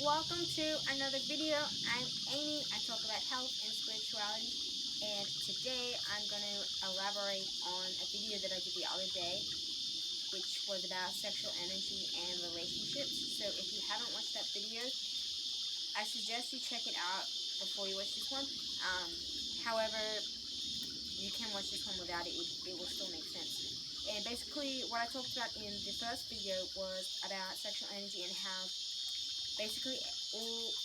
welcome to another video. I'm Amy. I talk about health and spirituality, and today I'm going to elaborate on a video that I did the other day, which was about sexual energy and relationships. So if you haven't watched that video, I suggest you check it out before you watch this one. However, you can watch this one without it. It will still make sense. And basically, what I talked about in the first video was about sexual energy and how basically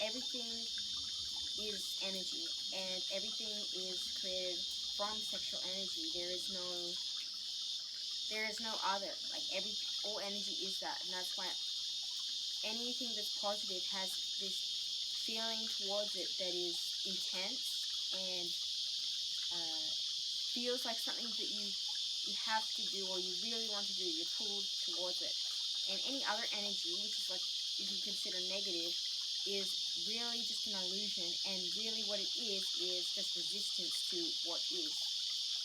everything is energy and everything is created from sexual energy. There is no other. Like all energy is that, and that's why anything that's positive has this feeling towards it that is intense and feels like something that you have to do or you really want to do. You're pulled towards it. And any other energy, which is like you can consider negative, is really just an illusion, and really what it is just resistance to what is.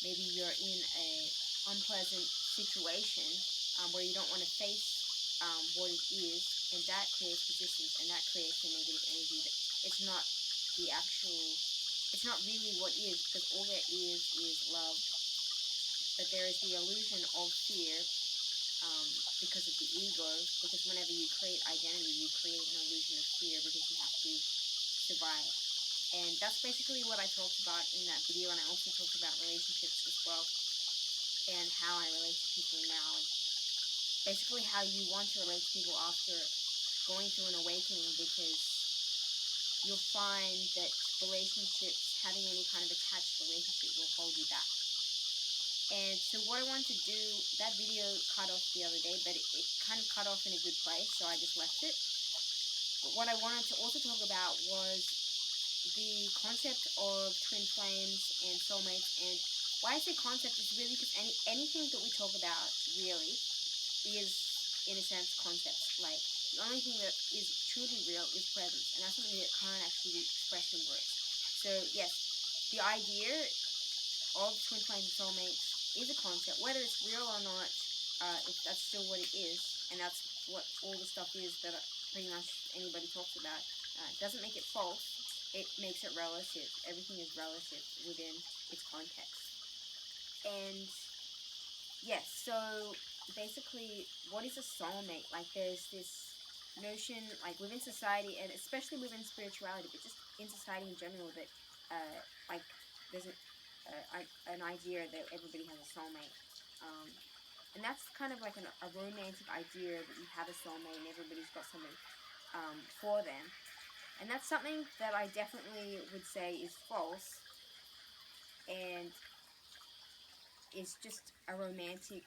Maybe you're in a unpleasant situation where you don't want to face what it is, and that creates resistance, and that creates a negative energy. It's not the actual, it's not really what is, because all there is love, but there is the illusion of fear because of the ego, because whenever you create identity, you create an illusion of fear because you have to survive. And that's basically what I talked about in that video, and I also talked about relationships as well, and how I relate to people now, and basically how you want to relate to people after going through an awakening, because you'll find that relationships, having any kind of attached relationship, will hold you back. And so what I wanted to do, that video cut off the other day, but it kind of cut off in a good place, so I just left it. But what I wanted to also talk about was the concept of twin flames and soulmates. And why I say concept is really because anything that we talk about really is, in a sense, concepts. Like, the only thing that is truly real is presence, and that's something that can't actually be expressed in words. So yes, the idea of twin flames and soulmates is a concept. Whether it's real or not, that's still what it is, and that's what all the stuff is that pretty much anybody talks about. Doesn't make it false. It makes it relative. Everything is relative within its context. And yes, so basically, what is a soulmate? Like, there's this notion, like within society, and especially within spirituality, but just in society in general, that like there's an idea that everybody has a soulmate. And that's kind of like a romantic idea that you have a soulmate and everybody's got something for them. And that's something that I definitely would say is false, and it's just a romantic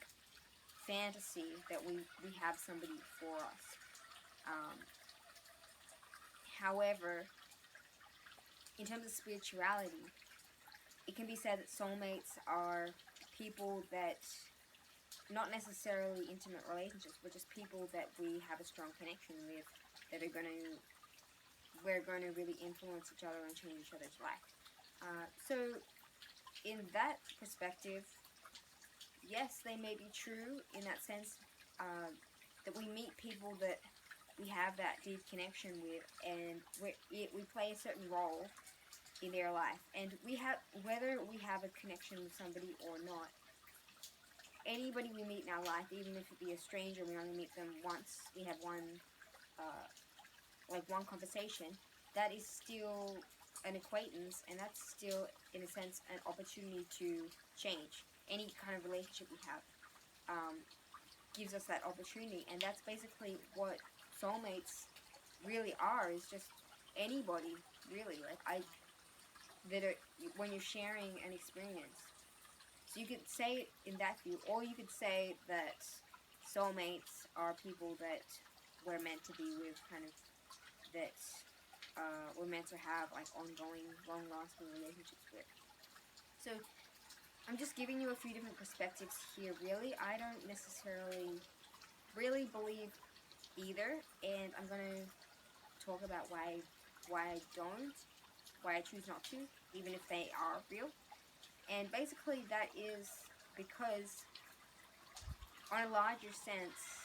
fantasy that we have somebody for us. However, in terms of spirituality, it can be said that soulmates are people that, not necessarily intimate relationships, but just people that we have a strong connection with, that we're going to really influence each other and change each other's life. So in that perspective, yes, they may be true in that sense, that we meet people that we have that deep connection with, and we play a certain role in their life, and whether we have a connection with somebody or not, anybody we meet in our life, even if it be a stranger, we only meet them once, we have one conversation, that is still an acquaintance, and that's still, in a sense, an opportunity to change. Any kind of relationship we have gives us that opportunity, and that's basically what soulmates really are, is just anybody, really, when you're sharing an experience. So you could say it in that view, or you could say that soulmates are people that we're meant to be with, kind of, that we're meant to have like ongoing, long-lasting relationships with. So I'm just giving you a few different perspectives here, really. I don't necessarily really believe either, and I'm going to talk about why I don't, why I choose not to, even if they are real. And basically that is because, on a larger sense,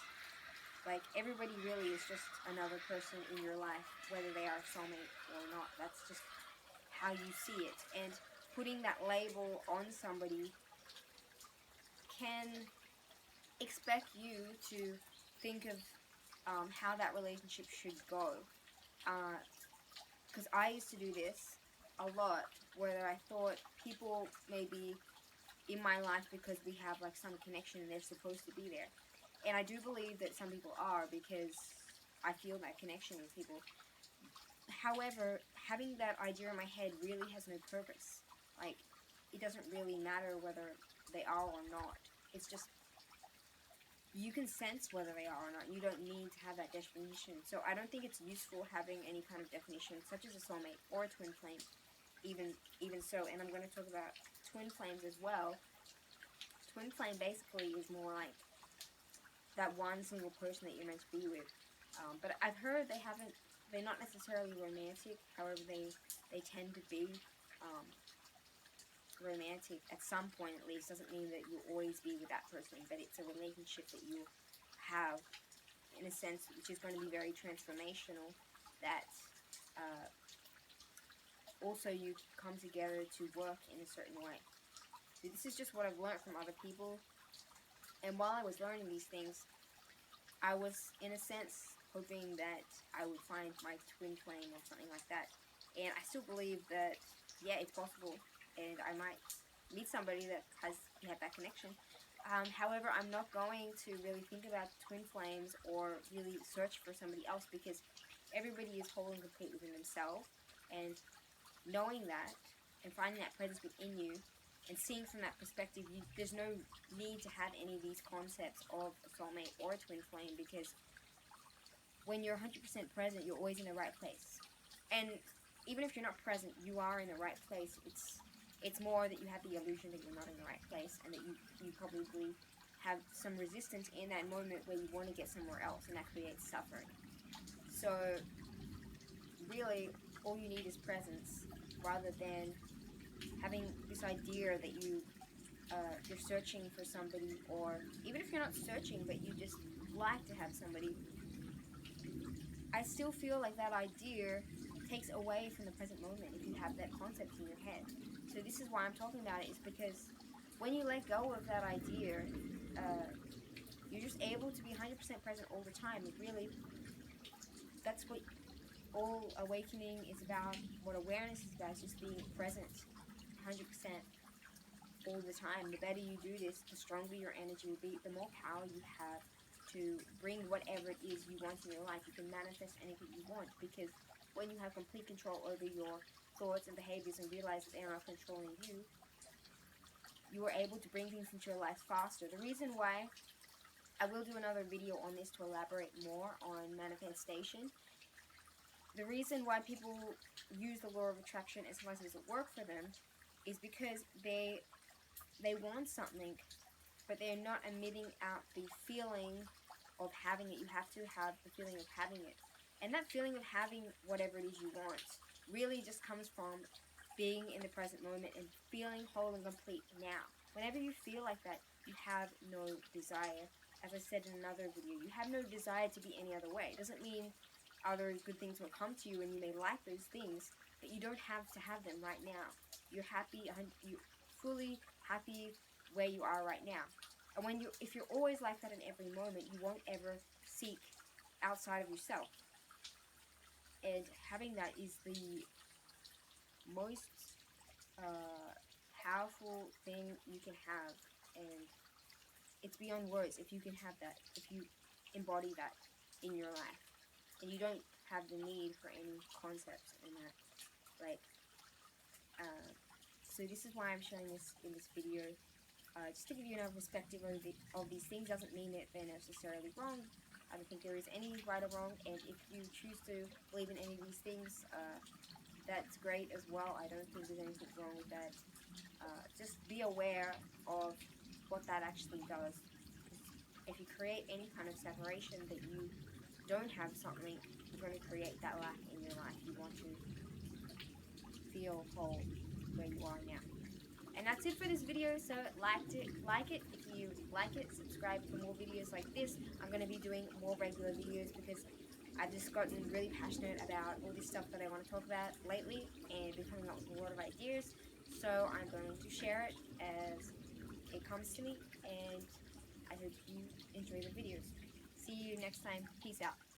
Like, everybody really is just another person in your life, whether they are a soulmate or not. That's just how you see it. And putting that label on somebody can expect you to think of how that relationship should go. Because I used to do this a lot, where I thought people may be in my life because we have like some connection and they're supposed to be there. And I do believe that some people are, because I feel that connection with people. However, having that idea in my head really has no purpose. Like, it doesn't really matter whether they are or not. It's just, you can sense whether they are or not. You don't need to have that definition. So I don't think it's useful having any kind of definition, such as a soulmate or a twin flame, even so. And I'm going to talk about twin flames as well. Twin flame basically is more like that one single person that you're meant to be with. But I've heard they're not necessarily romantic. However, they tend to be romantic at some point at least. Doesn't mean that you'll always be with that person, but it's a relationship that you have, in a sense, which is going to be very transformational. That also you come together to work in a certain way. So this is just what I've learned from other people. And while I was learning these things, I was, in a sense, hoping that I would find my twin flame or something like that. And I still believe that, yeah, it's possible, and I might meet somebody that has that connection. However, I'm not going to really think about twin flames or really search for somebody else, because everybody is whole and complete within themselves. And knowing that and finding that presence within you and seeing from that perspective, there's no need to have any of these concepts of a soulmate or a twin flame, because when you're 100% present, you're always in the right place. And even if you're not present, you are in the right place. It's more that you have the illusion that you're not in the right place, and that you probably have some resistance in that moment where you want to get somewhere else, and that creates suffering. So really, all you need is presence, rather than having this idea that you're searching for somebody, or even if you're not searching but you just like to have somebody. I still feel like that idea takes away from the present moment if you have that concept in your head. So this is why I'm talking about it, is because when you let go of that idea, you're just able to be 100% present all the time. And really, that's what all awakening is about, what awareness is about, is just being present 100% all the time. The better you do this, the stronger your energy will be, the more power you have to bring whatever it is you want in your life. You can manifest anything you want, because when you have complete control over your thoughts and behaviors and realize that they are not controlling you, you are able to bring things into your life faster. The reason why, I will do another video on this to elaborate more on manifestation. The reason why people use the law of attraction and sometimes it doesn't work for them is because they want something, but they're not emitting out the feeling of having it. You have to have the feeling of having it. And that feeling of having whatever it is you want really just comes from being in the present moment and feeling whole and complete now. Whenever you feel like that, you have no desire. As I said in another video, you have no desire to be any other way. It doesn't mean other good things will come to you and you may like those things, but you don't have to have them right now. You're happy, you're fully happy where you are right now. And if you're always like that in every moment, you won't ever seek outside of yourself. And having that is the most powerful thing you can have. And it's beyond words if you can have that, if you embody that in your life. And you don't have the need for any concepts in that. Like, so this is why I'm showing this in this video. Just to give you another perspective of these things. Doesn't mean that they're necessarily wrong. I don't think there is any right or wrong, and if you choose to believe in any of these things, that's great as well. I don't think there's anything wrong with that. Just be aware of what that actually does. If you create any kind of separation that you don't have something, you're going to create that lack in your life. You want to feel whole where you are now. And that's it for this video. So like it if you like it, subscribe for more videos like this. I'm going to be doing more regular videos because I've just gotten really passionate about all this stuff that I want to talk about lately and been coming up with a lot of ideas. So I'm going to share it as it comes to me, and I hope you enjoy the videos. See you next time. Peace out.